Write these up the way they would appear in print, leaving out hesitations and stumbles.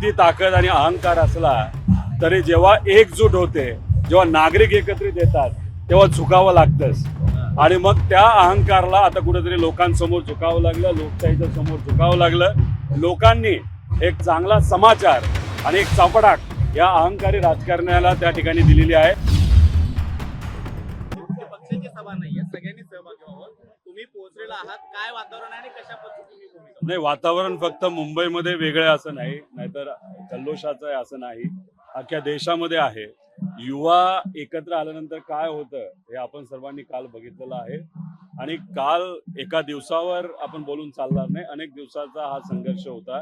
किती ताकद आणि अहंकार असला तरी जेव्हा एकजूट होते, जेव्हा नागरिक एकत्रित येतात तेव्हा झुकावं लागतंच. आणि मग त्या अहंकारला आता कुठेतरी लोकांसमोर झुकावं लागलं, लोकशाहीच्या समोर झुकावं लागलं. लोकांनी एक चांगला समाचार आणि एक चपडाक या अहंकारी राजकारण्याला त्या ठिकाणी दिलेली आहे. पक्षाची सभा नाहीये, सगळ्यांनी सहभागी व्हावं. तुम्ही पोहोचलेला आहात, काय वातावरण आहे आणि कशा पद्धतीने भूमिका? नाही, वातावरण फक्त मुंबईमध्ये वेगळं आहे असं नाही, नाहीतर जल्लोषाचं आहे असं नाही, अख्ख्या देशामध्ये आहे. युवा एकत्र आल्यानंतर काय होतं हे आपण सर्वांनी काल बघितलेलं आहे. आणि काल एका दिवसावर आपण बोलून चालणार नाही, अनेक दिवसाचा हा संघर्ष होता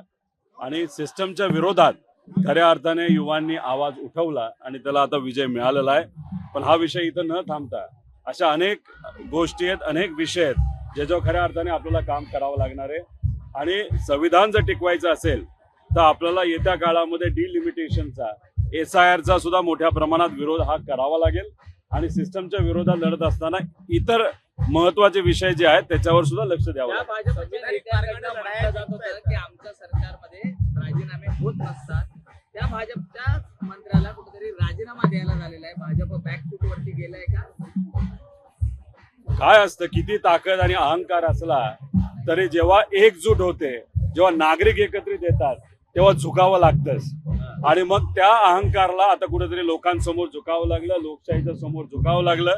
आणि सिस्टमच्या विरोधात खऱ्या अर्थाने युवांनी आवाज उठवला आणि त्याला आता विजय मिळालेला आहे. पण हा विषय इथं न थांबता अशा अनेक गोष्टी आहेत, अनेक विषय आहेत ज्याच्यावर खऱ्या अर्थाने आपल्याला काम करावं लागणार आहे. आणि संविधान जर टिकवायचं असेल तर आपल्याला येत्या काळामध्ये डिलिमिटेशनचा, SIRचा सुद्धा मोठ्या प्रमाणात विरोध हा करावा लागेल. आणि सिस्टमच्या विरोधात लढत असताना इतर महत्वाचे विषय जे आहेत त्याच्यावर सुद्धा लक्ष द्यावं लागेल. की आमच्या सरकारमध्ये राजीनामे होत नसतात, त्या भाजपच्या मंत्र्याला कुठेतरी राजीनामा द्यायला झालेला आहे. भाजप बॅकफूट वरती गेलाय का? काय असतं, किती ताकद आणि अहंकार असला तरी जेव्हा एकजूट होते, जेव्हा नागरिक एकत्रित येतात तेव्हा झुकावं लागतंच. आणि मग त्या अहंकारला आता कुठेतरी लोकांसमोर झुकावं लागलं, लोकशाहीच्या समोर झुकावं लागलं.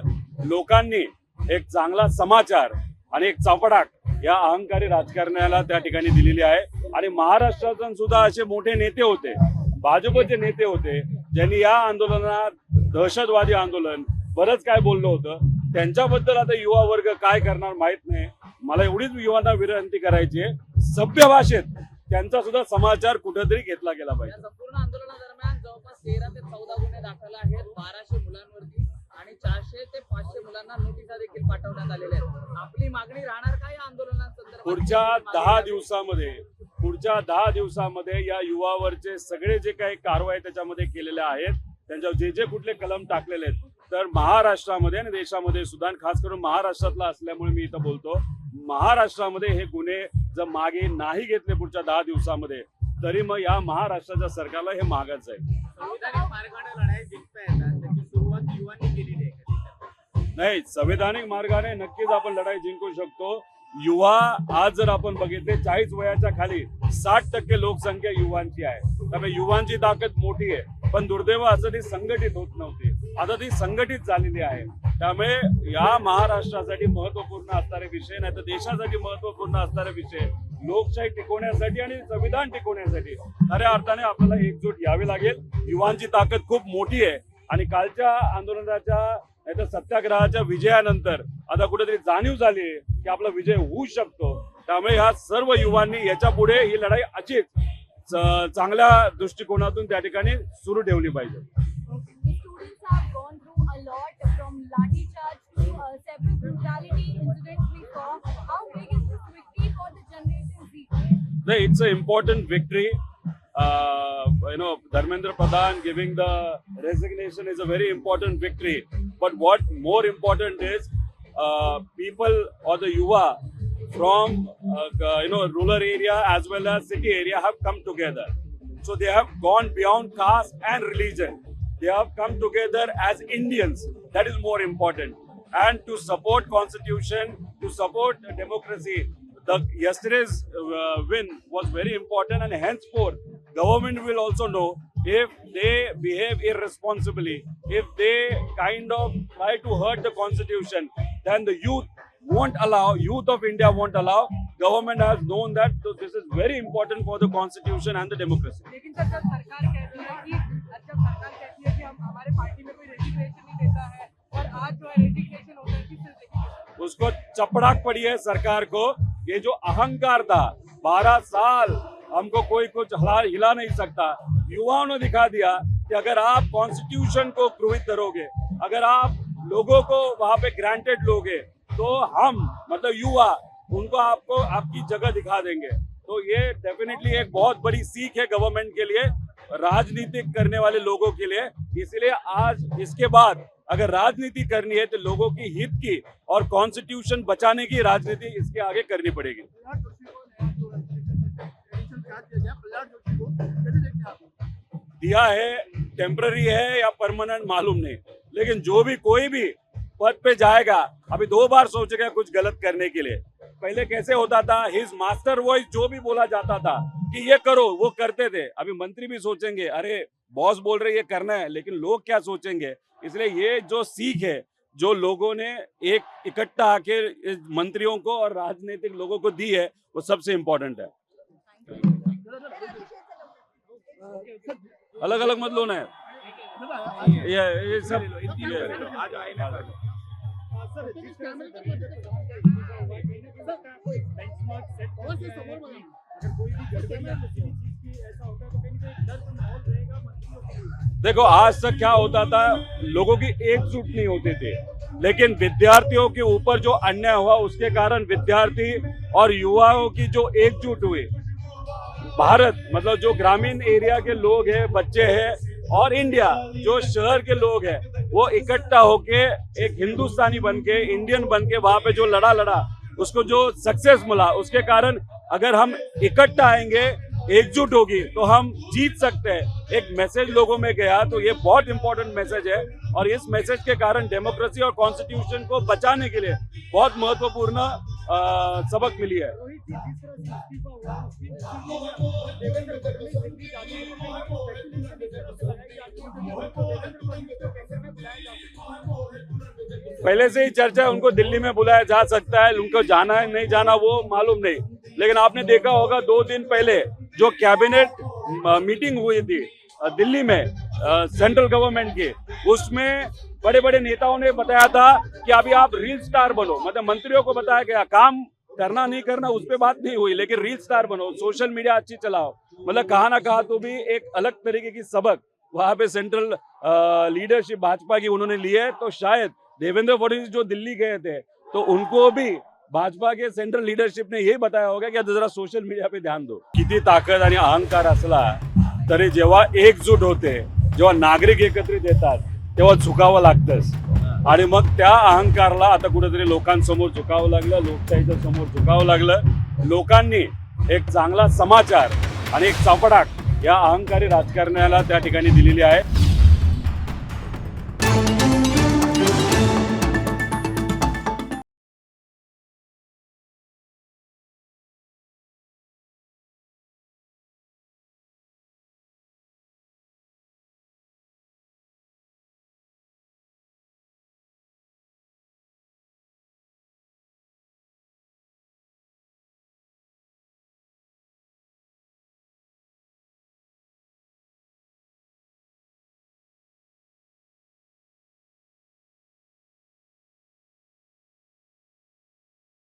लोकांनी एक चांगला समाचार आणि एक चपडाक या अहंकारी राजकारण्याला त्या ठिकाणी दिलेली आहे. आणि महाराष्ट्रातून सुद्धा असे मोठे नेते होते, भाजपचे नेते होते, ज्यांनी या आंदोलनात दहशतवादी आंदोलन बरंच काय बोललं होतं. त्यांच्याबद्दल आता युवा वर्ग काय करणार माहित नाही. मला एवढीच युवांना विनंती करायची आहे, सभ्य भाषेत त्यांचा सुद्धा समाचार कुठेतरी घेतला गेला पाहिजे. संपूर्ण आंदोलनादरम्यान जवळपास 13 ते 14 गुन्हे दाखल आहेत 1200 मुलांवरती आणि 400 ते 500 मुलांना नोटिसा देखील पाठवण्यात आलेल्या आहेत. आपली मागणी राहणार काय आंदोलनासंदर्भात? पुढच्या 10 दिवसामध्ये या युवावरचे सगळे जे काही कारवाई त्याच्यामध्ये केलेल्या आहेत, त्यांच्यावर जे जे कुठले कलम टाकलेले आहेत, तर महाराष्ट्रामध्ये आणि देशामध्ये सुद्धा, खास करून महाराष्ट्रातला असल्यामुळे मी इथं बोलतो, महाराष्ट्रामध्ये हे गुन्हे जर मागे नाही घेतले पुढच्या 10 दिवसामध्ये तरी मग या महाराष्ट्राच्या सरकारला हे महागाच आहे. संविधानिक मार्गाने लढाई जिंकता येतात, त्याची सुरुवात युवांनी केलेली आहे. नाही, संविधानिक मार्गाने नक्कीच आपण लढाई जिंकू शकतो. युवा आज जर आपण बघितले 40 वयाच्या खाली 60% लोकसंख्या युवांची आहे. त्यामुळे युवांची ताकद मोठी आहे. पण दुर्दैव असं ती संघटित होत नव्हती, आता ती संघटित झालेली आहे. त्यामुळे या महाराष्ट्रासाठी महत्वपूर्ण असणारे विषय, नाही तर देशासाठी महत्वपूर्ण असणारे विषय, लोकशाही टिकवण्यासाठी आणि संविधान टिकवण्यासाठी खऱ्या अर्थाने आपल्याला एकजूट यावी लागेल. युवांची ताकद खूप मोठी आहे. आणि कालच्या आंदोलनाच्या नाही तर सत्याग्रहाच्या विजयानंतर आता कुठेतरी जाणीव झाली की आपला विजय होऊ शकतो. त्यामुळे ह्या सर्व युवांनी याच्या पुढे ही लढाई अशीच चांगल्या दृष्टिकोनातून त्या ठिकाणी सुरू ठेवली पाहिजे. It's an important victory. Dharmendra Pradhan giving the resignation is a very important victory. But what more important is people or the yuva from rural area as well as city area have come together. So they have gone beyond caste and religion. They have come together as Indians. That is more important. And to support constitution, to support democracy. Yesterday's win was very important, and henceforth government will also know if they behave irresponsibly, if they kind of try to hurt the constitution, then the youth of India won't allow. Government has known that, so this is very important for the constitution and the democracy. लेकिन जब सरकार कहती है कि हम हमारे party में कोई resignation नहीं देता है और आज जो है रेजिग्नेशन होता है, किस तरह से उसको चपड़ाक पड़ी है सरकार को. ये जो अहंकार था, 12 साल हमको कोई कुछ हिला नहीं सकता. युवाओं ने दिखा दिया कि अगर आप कॉन्स्टिट्यूशन को क्रूहित करोगे, अगर आप लोगों को वहां पे ग्रांटेड लोगे, तो हम मतलब युवा उनको आपको आपकी जगह दिखा देंगे. तो ये डेफिनेटली एक बहुत बड़ी सीख है गवर्नमेंट के लिए, राजनीतिक करने वाले लोगों के लिए. इसलिए आज इसके बाद अगर राजनीति करनी है तो लोगों की हित की और कॉन्स्टिट्यूशन बचाने की राजनीति इसके आगे करनी पड़ेगी. क्या दिया गया प्रहलाद जोशी को, कैसे देखते हैं आप? दिया है, टेम्पररी है या परमानेंट मालूम नहीं, लेकिन जो भी कोई भी पद पे जाएगा अभी 2 बार सोचेगा कुछ गलत करने के लिए। पहले कैसे होता था, हिज मास्टर वॉइस जो भी बोला जाता था कि ये करो वो करते थे। अभी मंत्री भी सोचेंगे अरे बॉस बोल रहे ये करना है, लेकिन लोग क्या सोचेंगे। इसलिए ये जो सीख है जो लोगों ने एक इकट्ठा आके इस मंत्रियों को और राजनीतिक लोगों को दी है वो सबसे इम्पोर्टेंट है। अलग अलग मत लो ना ये सब सर जिस फैमिली का बेंचमार्क सेट किया है कि अगर कोई भी गड़बड़ी या किसी भी चीज की ऐसा होता है तो कहीं ना कहीं डर का माहौल रहेगा मंत्रियों के। देखो आज तक क्या होता था, लोगों की एकजुट नहीं होते थे, लेकिन विद्यार्थियों के ऊपर जो अन्याय हुआ उसके कारण विद्यार्थी और युवाओं की जो एकजुट हुई, भारत मतलब जो ग्रामीण एरिया के लोग हैं, बच्चे हैं, और इंडिया जो शहर के लोग हैं, वो इकट्ठा होके एक हिंदुस्तानी बनके इंडियन बनके वहां पे जो लड़ा उसको जो सक्सेस मिला, उसके कारण अगर हम इकट्ठा आएंगे, एकजुट होगी तो हम जीत सकते हैं। एक मैसेज लोगों में गया तो ये बहुत इंपॉर्टेंट मैसेज है, और इस मैसेज के कारण डेमोक्रेसी और कॉन्स्टिट्यूशन को बचाने के लिए बहुत महत्वपूर्ण सबक मिली है। रोहित जी जिस तरह से इस्तीफा हुआ उसकी देवेंद्र फडणवीस दिल्ली जाते हैं तो कहीं स्पेशल पहले से ही चर्चा है उनको दिल्ली में बुलाया जा सकता है, उनको जाना है नहीं जाना वो मालूम नहीं, लेकिन आपने देखा होगा 2 दिन पहले जो कैबिनेट मीटिंग हुई थी दिल्ली में सेंट्रल गवर्नमेंट की, उसमें बड़े बड़े नेताओं ने बताया था कि अभी आप रील स्टार बनो, मतलब मंत्रियों को बताया गया काम करना नहीं करना उस पर बात नहीं हुई, लेकिन रील स्टार बनो, सोशल मीडिया अच्छी चलाओ, मतलब कहा ना कहा तो भी एक अलग तरीके की सबक वहां पे सेंट्रल लीडरशिप भाजपा की उन्होंने ली है। तो शायद देवेंद्र फडणवीस जो दिल्ली गए थे तो उनको भी भाजपा के सेंट्रल लीडरशिप ने हे बताया होगा की जरा सोशल मीडिया पे ध्यान दो। किती ताकद आणि अहंकार असला तरी जेव्हा एकजूट होते, जेव्हा नागरिक एकत्रित येतात तेव्हा झुकावं लागतंच, आणि मग त्या अहंकारला आता कुठेतरी लोकांसमोर झुकावं लागलं, लोकशाहीच्या समोर झुकावं लागलं। लोकांनी एक चांगला समाचार आणि एक चौकडाट या अहंकारी राजकारण्याला त्या ठिकाणी दिलेली आहे।